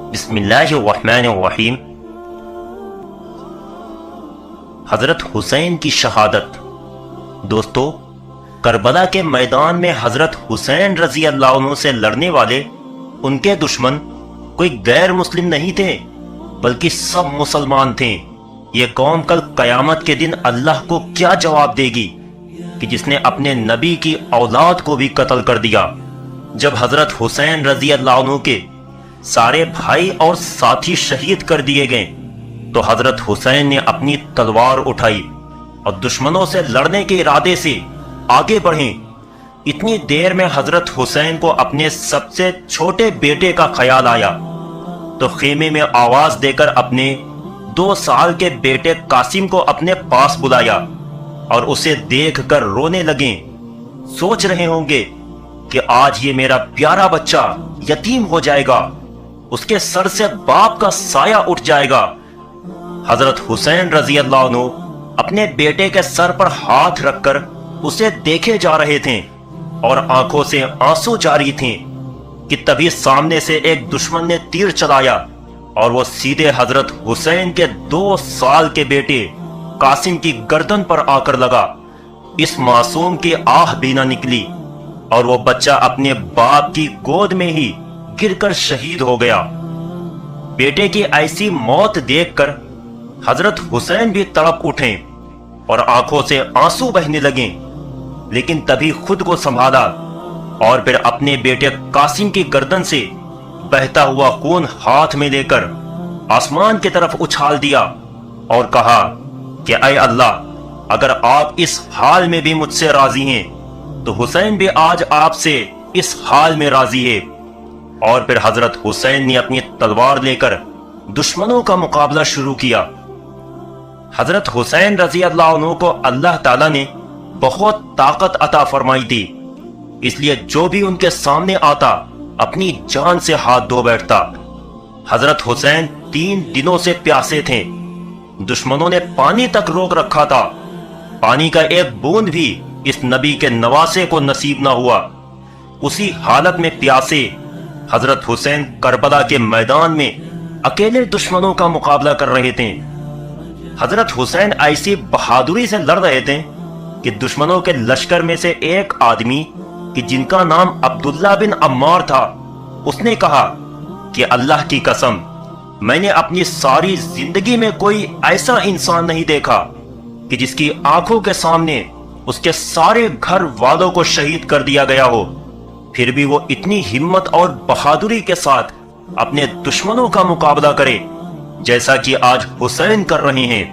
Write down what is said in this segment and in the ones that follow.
बिस्मिल्लाहिर्रहमानिर्रहीम। हजरत हुसैन की शहादत। दोस्तों, करबला के मैदान में हजरत हुसैन रजी अल्लाह अन्हु से लड़ने वाले उनके दुश्मन कोई गैर मुस्लिम नहीं थे, बल्कि सब मुसलमान थे। ये कौम कल कयामत के दिन अल्लाह को क्या जवाब देगी कि जिसने अपने नबी की औलाद को भी कत्ल कर दिया। जब हजरत हुसैन रजी अल्लाह अन्हु के सारे भाई और साथी शहीद कर दिए गए तो हजरत हुसैन ने अपनी तलवार उठाई और दुश्मनों से लड़ने के इरादे से आगे बढ़े। इतनी देर में हजरत हुसैन को अपने सबसे छोटे बेटे का ख्याल आया तो खेमे में आवाज देकर अपने 2 साल के बेटे कासिम को अपने पास बुलाया और उसे देखकर रोने लगे। सोच रहे होंगे कि आज ये मेरा प्यारा बच्चा यतीम हो जाएगा, उसके सर से बाप का साया उठ जाएगा। हजरत हुसैन रजी अल्लाह अन्हु अपने बेटे के सर पर हाथ रखकर उसे देखे जा रहे थे और आंखों से आंसू जारी थे कि तभी सामने से एक दुश्मन ने तीर चलाया और वो सीधे हजरत हुसैन के 2 साल के बेटे कासिम की गर्दन पर आकर लगा। इस मासूम की आह भी ना निकली और वो बच्चा अपने बाप की गोद में ही गिरकर शहीद हो गया। बेटे की ऐसी मौत देखकर हजरत हुसैन भी तड़प उठे और आंखों से आंसू बहने लगे, लेकिन तभी खुद को संभाला और फिर अपने बेटे कासिम की गर्दन से बहता हुआ खून हाथ में लेकर आसमान की तरफ उछाल दिया और कहा कि ऐ अल्लाह, अगर आप इस हाल में भी मुझसे राजी हैं तो हुसैन भी आज आपसे इस हाल में राजी है। और फिर हजरत हुसैन ने अपनी तलवार लेकर दुश्मनों का मुकाबला शुरू किया। हजरत हुसैन रजी अल्लाह अन्हु को अल्लाह ताला ने बहुत ताकत अता फरमाई थी, इसलिए जो भी उनके सामने आता अपनी जान से हाथ धो बैठता। हजरत हुसैन 3 दिनों से प्यासे थे। दुश्मनों ने पानी तक रोक रखा था। पानी का एक बूंद भी इस नबी के नवासे को नसीब ना हुआ। उसी हालत में प्यासे हजरत हुसैन करबला के मैदान में अकेले दुश्मनों का मुकाबला कर रहे थे। हजरत हुसैन ऐसी बहादुरी से लड़ रहे थे कि दुश्मनों के लश्कर में से एक आदमी कि जिनका नाम अब्दुल्ला बिन अम्मार था, उसने कहा कि अल्लाह की कसम, मैंने अपनी सारी जिंदगी में कोई ऐसा इंसान नहीं देखा कि जिसकी आंखों के सामने उसके सारे घर वालों को शहीद कर दिया गया हो, फिर भी वो इतनी हिम्मत और बहादुरी के साथ अपने दुश्मनों का मुकाबला करे जैसा कि आज हुसैन कर रहे हैं।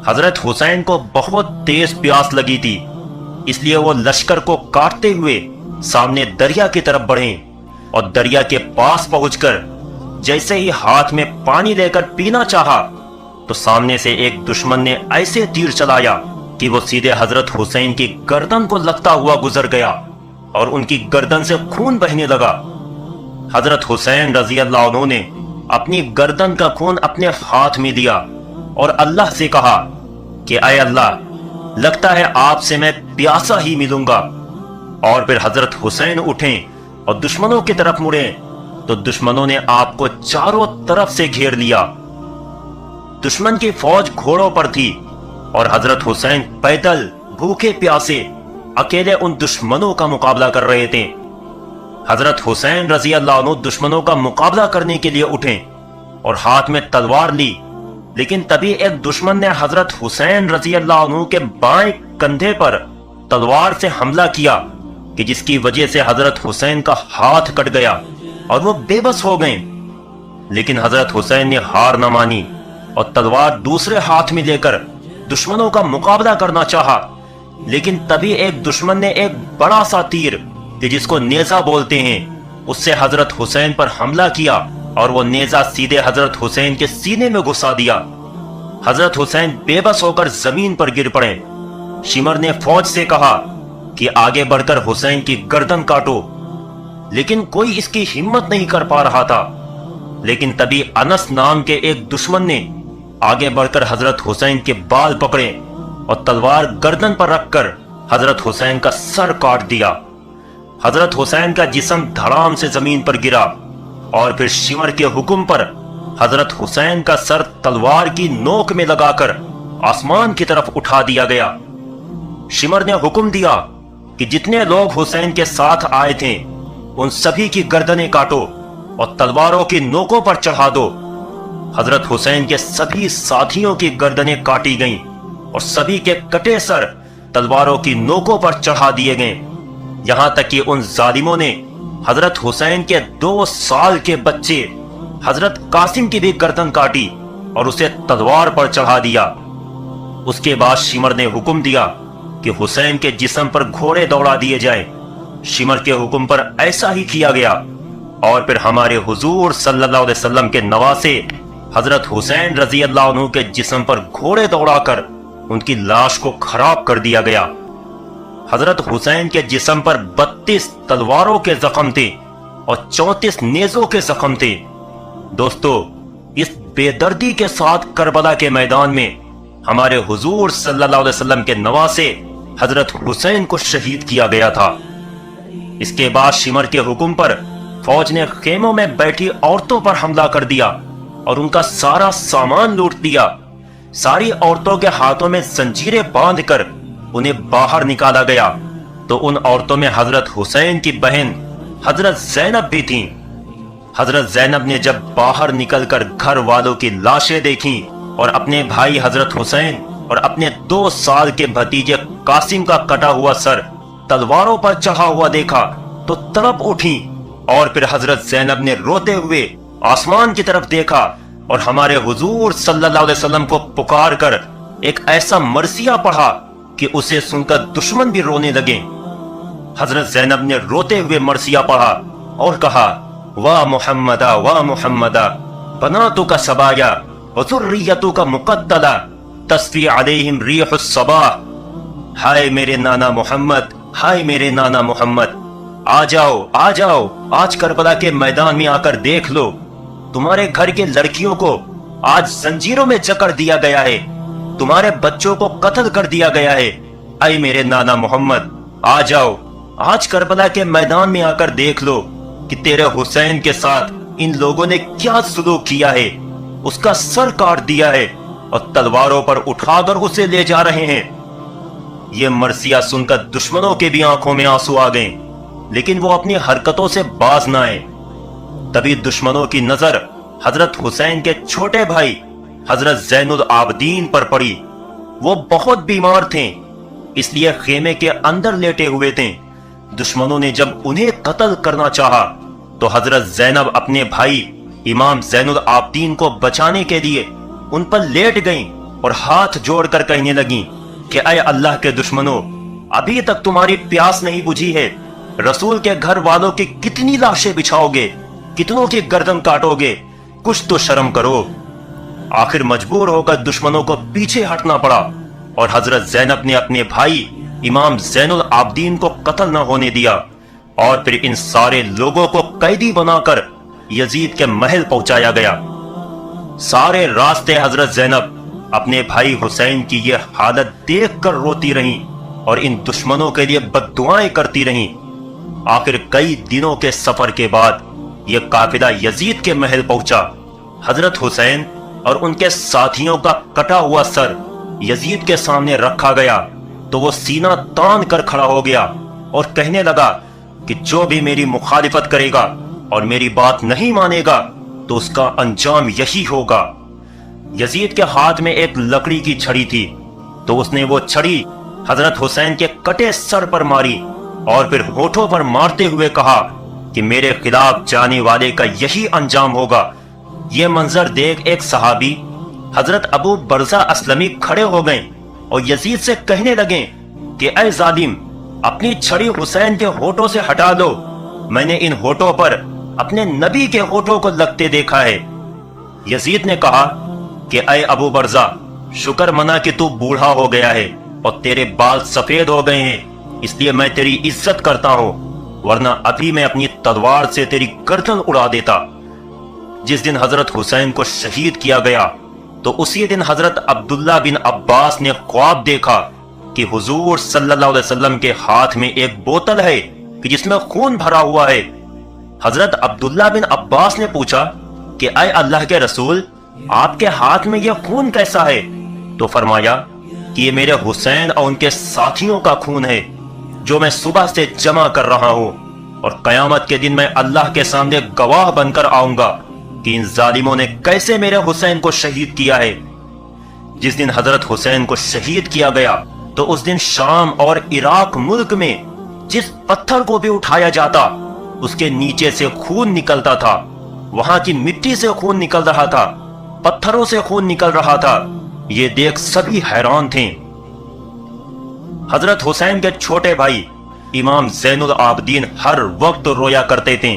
हजरत हुसैन को बहुत तेज प्यास लगी थी, इसलिए वो लश्कर को काटते हुए सामने दरिया की तरफ बढ़े और दरिया के पास पहुंचकर जैसे ही हाथ में पानी लेकर पीना चाहा तो सामने से एक दुश्मन ने ऐसे तीर चलाया कि वो सीधे हजरत हुसैन की गर्दन को लगता हुआ गुजर गया और उनकी गर्दन से खून बहने लगा। हजरत हुसैन रजी अल्लाह अन्हु ने अपनी गर्दन का खून अपने हाथ में दिया और अल्लाह से कहा कि ऐ अल्लाह, लगता है आपसे मैं प्यासा ही मिलूंगा। और फिर हजरत हुसैन उठे और दुश्मनों की तरफ मुड़े तो दुश्मनों ने आपको चारों तरफ से घेर लिया। दुश्मन की फौज घोड़ों पर थी और हजरत हुसैन पैदल भूखे प्यासे अकेले उन दुश्मनों का मुकाबला कर रहे थे। हजरत हुसैन रजी अल्लाह अन्हु दुश्मनों का मुकाबला करने के लिए उठे और हाथ में तलवार ली, लेकिन तभी एक दुश्मन ने हजरत हुसैन रजी अल्लाह अन्हु के बाएं कंधे पर तलवार से हमला किया कि जिसकी वजह से हजरत हुसैन का हाथ कट गया और वो बेबस हो गए। लेकिन हजरत हुसैन ने हार न मानी और तलवार दूसरे हाथ में लेकर दुश्मनों का मुकाबला करना चाहा, लेकिन तभी एक दुश्मन ने एक बड़ा सा तीर कि जिसको नेजा बोलते हैं, उससे हजरत हुसैन पर हमला किया और वो नेजा सीधे हजरत हुसैन के सीने में घुसा दिया। हजरत हुसैन बेबस होकर जमीन पर गिर पड़े। शिमर ने फौज से कहा कि आगे बढ़कर हुसैन की गर्दन काटो, लेकिन कोई इसकी हिम्मत नहीं कर पा रहा था। लेकिन तभी अनस नाम के एक दुश्मन ने आगे बढ़कर हजरत हुसैन के बाल पकड़े और तलवार गर्दन पर रखकर हजरत हुसैन का सर काट दिया। हजरत हुसैन का जिस्म धड़ाम से जमीन पर गिरा और फिर शिमर के हुक्म पर हजरत हुसैन का सर तलवार की नोक में लगाकर आसमान की तरफ उठा दिया गया। शिमर ने हुक्म दिया कि जितने लोग हुसैन के साथ आए थे उन सभी की गर्दनें काटो और तलवारों की नोकों पर चढ़ा दो। हजरत हुसैन के सभी साथियों की गर्दनें काटी गईं और सभी के कटे सर तलवारों की नोकों पर चढ़ा दिए गए, यहां तक कि उन जालिमों ने हजरत हुसैन के 2 साल के बच्चे हजरत कासिम की भी गर्दन काटी और उसे तलवार पर चढ़ा दिया। उसके बाद शिमर ने हुक्म दिया कि हुसैन के जिस्म पर घोड़े दौड़ा दिए जाएं। शिमर के हुक्म पर ऐसा ही किया गया और फिर हमारे हुजूर सल्लल्लाहु अलैहि वसल्लम के नवासे हजरत हुसैन रजी अल्लाह अन्हु के जिस्म पर घोड़े दौड़ाकर उनकी लाश को खराब कर दिया गया। हजरत हुसैन के जिस्म पर 32 तलवारों के जख्म थे और 34 नेजों के जख्म थे। दोस्तों, इस बेदर्दी के साथ करबला के मैदान में हमारे हुजूर सल्लल्लाहु अलैहि वसल्लम के नवासे हजरत हुसैन को शहीद किया गया था। इसके बाद शिमर के हुक्म पर फौज ने खेमों में बैठी औरतों पर हमला कर दिया और उनका सारा सामान लूट लिया। सारी औरतों के हाथों में जंजीरें बांधकर उन्हें बाहर निकाला गया तो उन औरतों में हजरत हुसैन की बहन हजरत जैनब भी थीं। हजरत जैनब ने जब बाहर निकलकर घर वालों की लाशें देखी और अपने भाई हजरत हुसैन और अपने 2 साल के भतीजे कासिम का कटा हुआ सर तलवारों पर चढ़ा हुआ देखा तो तड़प उठी और फिर हजरत जैनब ने रोते हुए आसमान की तरफ देखा और हमारे हुजूर सल्लल्लाहु अलैहि वसल्लम को पुकार कर एक ऐसा मरसिया पढ़ा कि उसे सुनकर दुश्मन भी रोने लगे। हजरत जैनब ने रोते हुए मरसिया पढ़ा और कहा, वाह मुहम्मदा बनातु का सबाया व ज़ुर्रियतु का मुक़द्दला तस्फी अलैहिम रिहुस सबाह। हाय मेरे नाना मोहम्मद, हाय मेरे नाना मोहम्मद, आ जाओ आज करबला के मैदान में आकर देख लो। तुम्हारे घर के लड़कियों को आज जंजीरों में जकड़ दिया गया है, तुम्हारे बच्चों को कत्ल कर दिया गया है। ऐ मेरे नाना मोहम्मद, आ जाओ आज करबला के मैदान में आकर देख लो कि तेरे हुसैन के साथ इन लोगों ने क्या सुलूक किया है। उसका सर काट दिया है और तलवारों पर उठाकर उसे ले जा रहे हैं। ये मरसिया सुनकर दुश्मनों के भी आंखों में आंसू आ गए, लेकिन वो अपनी हरकतों से बाज न आए। तभी दुश्मनों की नजर हजरत हुसैन के छोटे भाई हजरत ज़ैनुल आबदीन पर पड़ी। वो बहुत बीमार थे, इसलिए खेमे के अंदर लेटे हुए थे। दुश्मनों ने जब उन्हें कत्ल करना चाहा तो हजरत ज़ैनब अपने भाई इमाम ज़ैनुल आबदीन को बचाने के लिए उन पर लेट गईं और हाथ जोड़कर कहने लगीं कि ऐ अल्लाह के दुश्मनों, अभी तक तुम्हारी प्यास नहीं बुझी है। रसूल के घर वालों की कितनी लाशें बिछाओगे, कितनों की गर्दन काटोगे, कुछ तो शर्म करो। आखिर मजबूर होकर दुश्मनों को पीछे हटना पड़ा और हजरत ज़ैनब ने अपने भाई इमाम ज़ैनुल आबदीन को कत्ल न होने दिया और फिर इन सारे लोगों को कैदी बनाकर यजीद के महल पहुंचाया गया। सारे रास्ते हजरत ज़ैनब अपने भाई हुसैन की यह हालत देखकर रोती रहीं और इन दुश्मनों के लिए बद्दुआएं करती रहीं। आखिर कई दिनों के सफर के बाद यह काफिला यजीद के महल पहुंचा। हजरत हुसैन और उनके साथियों का कटा हुआ सर यजीद के सामने रखा गया तो वो सीना तान कर खड़ा हो गया और कहने लगा कि जो भी मेरी मुखालिफत करेगा और मेरी बात नहीं मानेगा तो उसका अंजाम यही होगा। यजीद के हाथ में एक लकड़ी की छड़ी थी तो उसने वो छड़ी हजरत हुसैन के कटे सर पर मारी और फिर होठों पर मारते हुए कहा कि मेरे खिलाफ जाने वाले का यही अंजाम होगा। यह मंजर देख एक सहाबी हजरत अबू बरजा असलमी खड़े हो गए और यजीद से कहने लगे कि ऐ जालिम, अपनी छड़ी हुसैन के होठों से हटा लो। मैंने इन होठों पर अपने नबी के होठों को लगते देखा है। यजीद ने कहा कि ऐ अबू बरजा, शुक्र मना कि तू बूढ़ा हो गया है और तेरे बाल सफेद हो गए हैं, इसलिए मैं तेरी इज्जत करता हूं, वरना अभी मैं अपनी तलवार से तेरी गर्दन उड़ा देता। जिस दिन हजरत हुसैन को शहीद किया गया तो उसी दिन हजरत अब्दुल्ला बिन अब्बास ने ख्वाब देखा कि हुजूर सल्लल्लाहु अलैहि वसल्लम के हाथ में एक बोतल है कि जिसमें खून भरा हुआ है। حضرت عبداللہ بن عباس نے پوچھا کہ اے اللہ کے رسول، آپ کے ہاتھ میں یہ خون کیسا ہے؟ تو فرمایا کہ یہ میرے حسین اور ان کے ساتھیوں کا خون ہے جو میں صبح سے جمع کر رہا ہوں، اور قیامت کے دن میں اللہ کے سامنے گواہ بن کر آؤں گا کہ ان ظالموں نے کیسے میرے حسین کو شہید کیا ہے۔ جس دن حضرت حسین کو شہید کیا گیا تو اس دن شام اور عراق ملک میں جس پتھر کو بھی اٹھایا جاتا اس کے نیچے سے خون نکلتا تھا، وہاں کی مٹی سے خون نکل رہا تھا، پتھروں سے خون نکل رہا تھا۔ یہ دیکھ سبھی حیران تھے۔ حضرت حسین کے چھوٹے بھائی امام زین العابدین ہر وقت رویا کرتے تھے،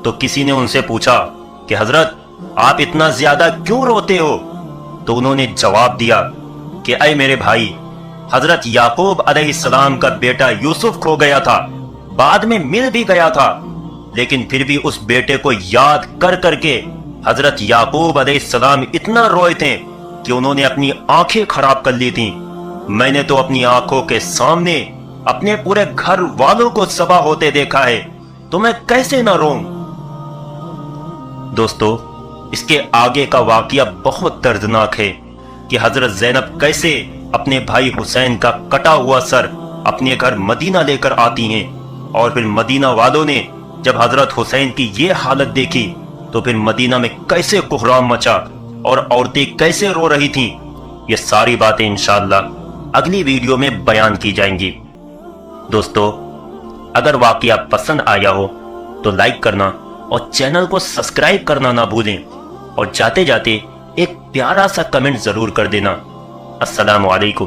تو کسی نے ان سے پوچھا کہ حضرت آپ اتنا زیادہ کیوں روتے ہو؟ تو انہوں نے جواب دیا کہ اے میرے بھائی، حضرت یعقوب علیہ السلام کا بیٹا یوسف کھو گیا تھا، بعد میں مل بھی گیا تھا، لیکن پھر بھی اس بیٹے کو یاد کر کر کے حضرت یعقوب علیہ السلام اتنا روئے تھے کہ انہوں نے اپنی آنکھیں خراب کر لی تھیں۔ میں نے تو اپنی آنکھوں کے سامنے اپنے پورے گھر والوں کو ذبح ہوتے دیکھا ہے، تو میں کیسے نہ روؤں؟ دوستو، اس کے آگے کا واقعہ بہت دردناک ہے کہ حضرت زینب کیسے اپنے بھائی حسین کا کٹا ہوا سر اپنے گھر مدینہ لے کر آتی ہیں، اور پھر مدینہ والوں نے جب حضرت حسین کی یہ حالت دیکھی تو پھر مدینہ میں کیسے کوہرام مچا اور عورتیں کیسے رو رہی تھیں۔ یہ ساری باتیں انشاءاللہ اگلی ویڈیو میں بیان کی جائیں گی۔ دوستو، اگر واقعہ پسند آیا ہو تو لائک کرنا اور چینل کو سبسکرائب کرنا نہ بھولیں، اور جاتے جاتے ایک پیارا سا کمنٹ ضرور کر دینا۔ السلام علیکم۔